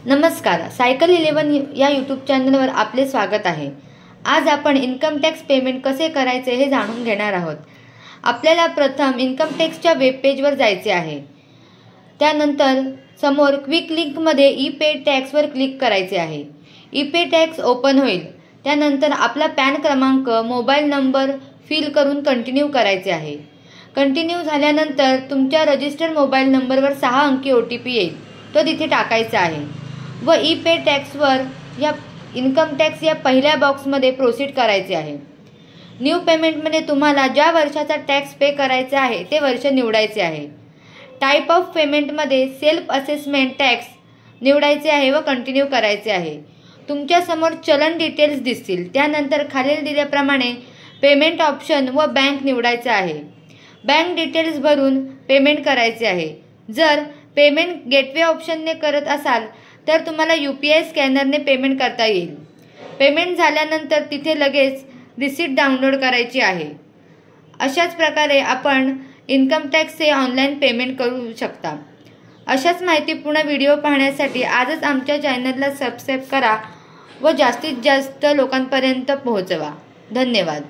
नमस्कार, सायकल 11 या यूट्यूब चॅनलवर आपले स्वागत आहे। आज आपण इन्कम टॅक्स पेमेंट कसे करायचे हे जाणून घेणार आहोत। आपल्याला प्रथम इन्कम टॅक्सच्या वेब पेजवर जायचे आहे। त्यानंतर समोर क्विक लिंकमध्ये ई पे टॅक्सवर क्लिक करायचे आहे। ई पे टॅक्स ओपन होईल। त्यानंतर आपला पॅन क्रमांक, मोबाईल नंबर फिल करून कंटिन्यू करायचे आहे। कंटिन्यू झाल्यानंतर तुमच्या रजिस्टर्ड मोबाईल नंबरवर 6 अंकी OTP येईल, तो तिथे टाकायचा आहे व ई पे टॅक्सवर या इन्कम टॅक्स या पहिल्या बॉक्समध्ये प्रोसीड करायचे आहे। न्यू पेमेंटमध्ये तुम्हाला ज्या वर्षाचा टॅक्स पे करायचा आहे ते वर्ष निवडायचे आहे। टाइप ऑफ पेमेंटमध्ये सेल्फ असेसमेंट टॅक्स निवडायचे आहे व कंटिन्यू करायचे आहे। तुमच्या समोर चलन डिटेल्स दिसतील। त्यानंतर खालील दिल्याप्रमाणे पेमेंट ऑप्शन व बँक निवडायचे आहे। बँक डिटेल्स भरून पेमेंट करायचे आहे। जर पेमेंट गेटवे ऑप्शनने करत असाल तर तुम्हाला UPI स्कॅनरने पेमेंट करता येईल। पेमेंट झाल्यानंतर तिथे लगेच रिसीट डाउनलोड करायची आहे। अशाच प्रकारे आपण इन्कम टॅक्सचे ऑनलाईन पेमेंट करू शकता। अशाच माहितीपूर्ण व्हिडिओ पाहण्यासाठी आजच आमच्या चॅनलला सबस्क्राईब करा व जास्तीत जास्त लोकांपर्यंत पोहोचवा। धन्यवाद।